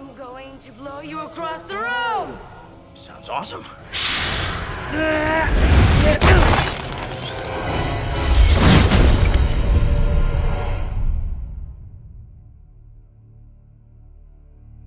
I'm going to blow you across the room! Sounds awesome.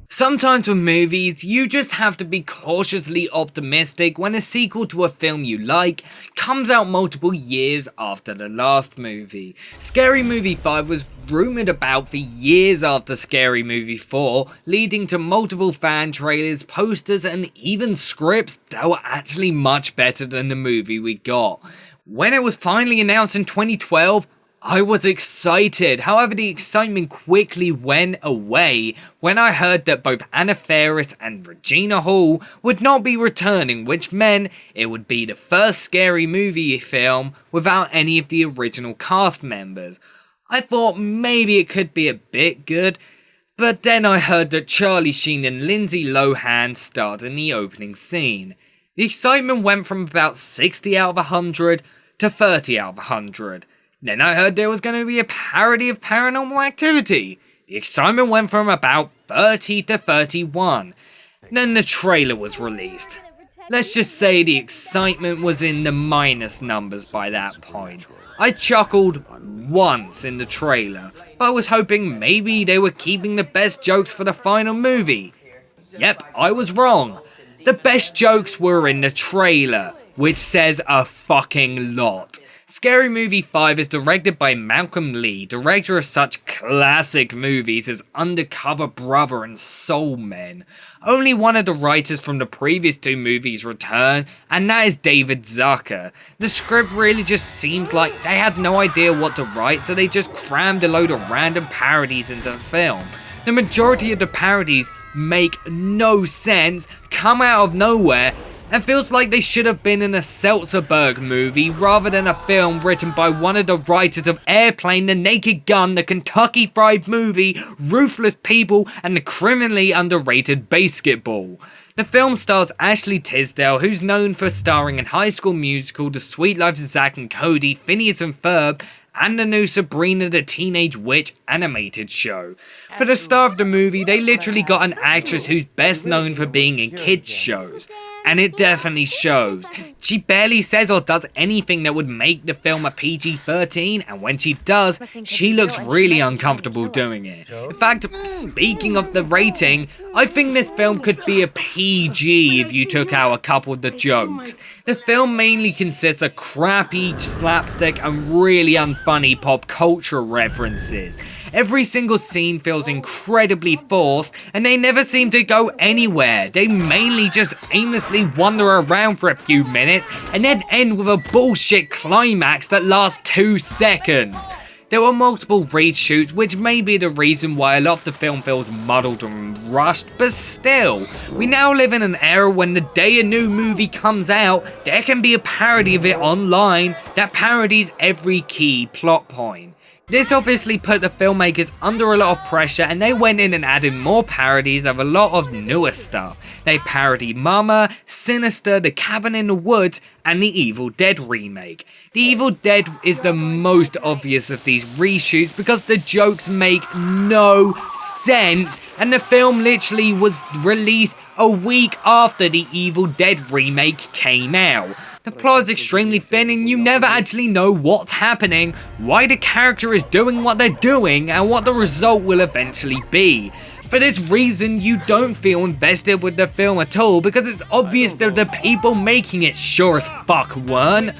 Sometimes with movies, you just have to be cautiously optimistic when a sequel to a film you like comes out multiple years after the last movie. Scary Movie 5 was rumoured about for years after Scary Movie 4, leading to multiple fan trailers, posters and even scripts that were actually much better than the movie we got. When it was finally announced in 2012, I was excited. However, the excitement quickly went away when I heard that both Anna Faris and Regina Hall would not be returning, which meant it would be the first Scary Movie film without any of the original cast members. I thought maybe it could be a bit good, but then I heard that Charlie Sheen and Lindsay Lohan starred in the opening scene. The excitement went from about 60 out of 100 to 30 out of 100. Then I heard there was going to be a parody of Paranormal Activity. The excitement went from about 30 to 31. Then the trailer was released. Let's just say the excitement was in the minus numbers by that point. I chuckled once in the trailer, but I was hoping maybe they were keeping the best jokes for the final movie. Yep, I was wrong. The best jokes were in the trailer, which says a fucking lot. Scary Movie 5 is directed by Malcolm Lee, director of such classic movies as Undercover Brother and Soul Men. Only one of the writers from the previous two movies return, and that is David Zucker. The script really just seems like they had no idea what to write, so they just crammed a load of random parodies into the film. The majority of the parodies make no sense, come out of nowhere, and feels like they should have been in a Seltzerberg movie rather than a film written by one of the writers of Airplane, The Naked Gun, The Kentucky Fried Movie, Ruthless People, and the criminally underrated Basketball. The film stars Ashley Tisdale, who's known for starring in High School Musical, The Suite Life of Zack and Cody, Phineas and Ferb, and the new Sabrina the Teenage Witch animated show. For the star of the movie, they literally got an actress who's best known for being in kids shows. And it definitely shows. She barely says or does anything that would make the film a PG-13, and when she does, she looks really uncomfortable doing it. In fact, speaking of the rating, I think this film could be a PG if you took out a couple of the jokes. The film mainly consists of crappy slapstick and really unfunny pop culture references. Every single scene feels incredibly forced, and they never seem to go anywhere. They mainly just aimlessly wander around for a few minutes and then end with a bullshit climax that lasts 2 seconds. There were multiple reshoots, which may be the reason why a lot of the film feels muddled and rushed, but still, we now live in an era when the day a new movie comes out, there can be a parody of it online that parodies every key plot point. This obviously put the filmmakers under a lot of pressure, and they went in and added more parodies of a lot of newer stuff. They parodied Mama, Sinister, The Cabin in the Woods, and the Evil Dead remake. The Evil Dead is the most obvious of these reshoots because the jokes make no sense, and the film literally was released a week after the Evil Dead remake came out. The plot is extremely thin and you never actually know what's happening, why the character is doing what they're doing, and what the result will eventually be. For this reason, you don't feel invested with the film at all because it's obvious that the people making it sure as fuck weren't.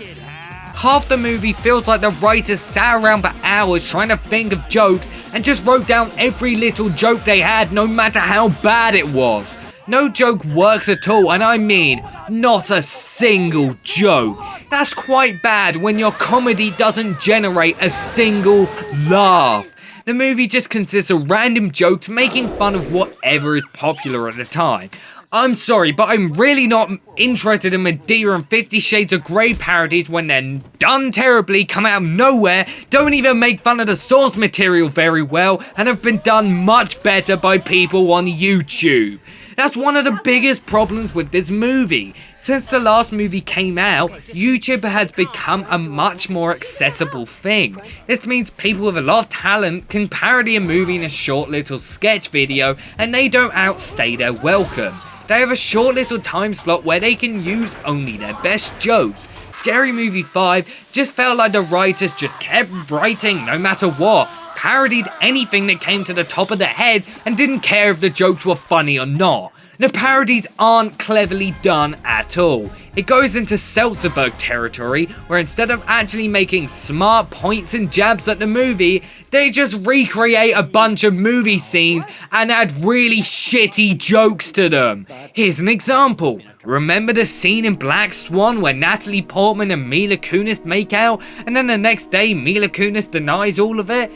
Half the movie feels like the writers sat around for hours trying to think of jokes and just wrote down every little joke they had, no matter how bad it was. No joke works at all, and I mean, not a single joke. That's quite bad when your comedy doesn't generate a single laugh. The movie just consists of random jokes making fun of whatever is popular at the time. I'm sorry, but I'm really not interested in Medea and 50 Shades of Grey parodies when they're done terribly, come out of nowhere, don't even make fun of the source material very well, and have been done much better by people on YouTube. That's one of the biggest problems with this movie. Since the last movie came out, YouTube has become a much more accessible thing. This means people with a lot of talent can parody a movie in a short little sketch video and they don't outstay their welcome. They have a short little time slot where they can use only their best jokes. Scary Movie 5 just felt like the writers just kept writing no matter what, parodied anything that came to the top of their head and didn't care if the jokes were funny or not. The parodies aren't cleverly done at all. It goes into Seltzerberg territory, where instead of actually making smart points and jabs at the movie, they just recreate a bunch of movie scenes and add really shitty jokes to them. Here's an example. Remember the scene in Black Swan where Natalie Portman and Mila Kunis make out, and then the next day Mila Kunis denies all of it?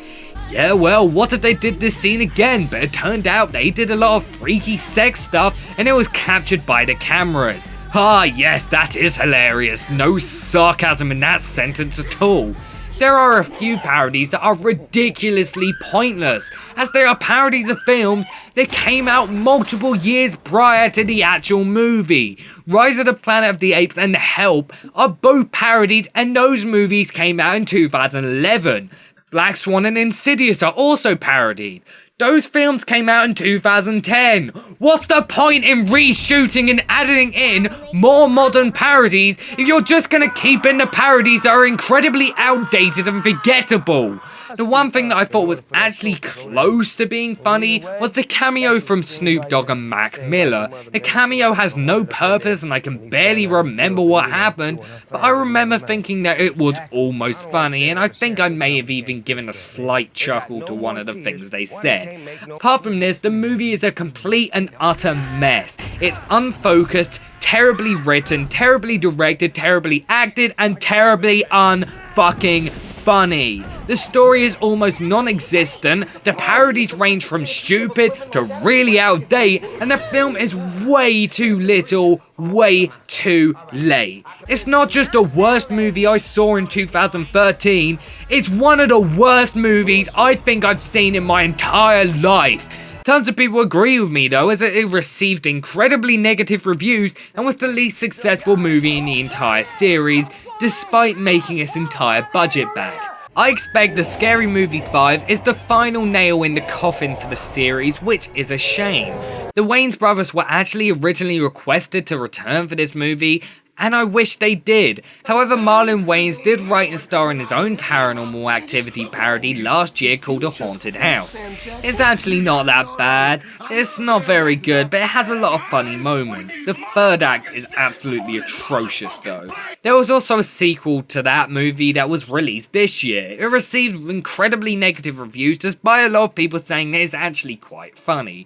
Yeah, well, what if they did this scene again, but it turned out they did a lot of freaky sex stuff and it was captured by the cameras. Ah yes, that is hilarious. No sarcasm in that sentence at all. There are a few parodies that are ridiculously pointless, as they are parodies of films that came out multiple years prior to the actual movie. Rise of the Planet of the Apes and Help are both parodied, and those movies came out in 2011. Black Swan and Insidious are also parodied. Those films came out in 2010. What's the point in reshooting and adding in more modern parodies if you're just gonna keep in the parodies that are incredibly outdated and forgettable? The one thing that I thought was actually close to being funny was the cameo from Snoop Dogg and Mac Miller. The cameo has no purpose and I can barely remember what happened, but I remember thinking that it was almost funny, and I think I may have even given a slight chuckle to one of the things they said. Apart from this, the movie is a complete and utter mess. It's unfocused, terribly written, terribly directed, terribly acted, and terribly unfucking funny. The story is almost non-existent, the parodies range from stupid to really out of date, and the film is way too little, way too late. It's not just the worst movie I saw in 2013, it's one of the worst movies I think I've seen in my entire life. Tons of people agree with me though, as it received incredibly negative reviews and was the least successful movie in the entire series, despite making its entire budget back. I expect the Scary Movie 5 is the final nail in the coffin for the series, which is a shame. The Wayans brothers were actually originally requested to return for this movie, and I wish they did. However, Marlon Wayans did write and star in his own Paranormal Activity parody last year called A Haunted House. It's actually not that bad, it's not very good, but it has a lot of funny moments. The third act is absolutely atrocious though. There was also a sequel to that movie that was released this year. It received incredibly negative reviews despite a lot of people saying that it's actually quite funny.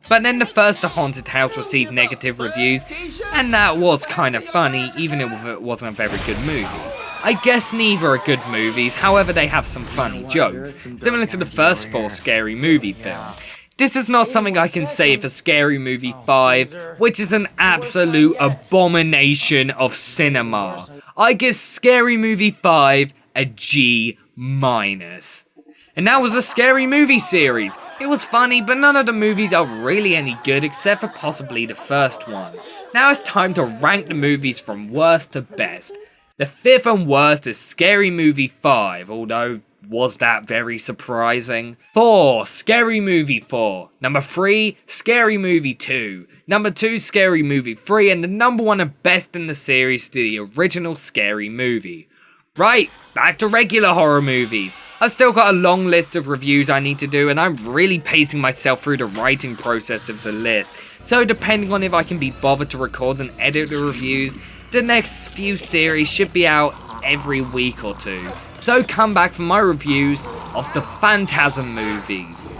But then the first The Haunted House received negative reviews, and that was kind of funny, even if it wasn't a very good movie. I guess neither are good movies, however they have some funny jokes, similar to the first 4 Scary Movie films. This is not something I can say for Scary Movie 5, which is an absolute abomination of cinema. I give Scary Movie 5 a G-. And that was the Scary Movie series. It was funny, but none of the movies are really any good except for possibly the first one. Now it's time to rank the movies from worst to best. The 5th and worst is Scary Movie 5, although was that very surprising? 4, Scary Movie 4. Number 3, Scary Movie 2. Number 2, Scary Movie 3, and the number 1 and best in the series, the original Scary Movie. Right, back to regular horror movies. I've still got a long list of reviews I need to do, and I'm really pacing myself through the writing process of the list. So depending on if I can be bothered to record and edit the reviews, the next few series should be out every week or two. So come back for my reviews of the Phantasm movies.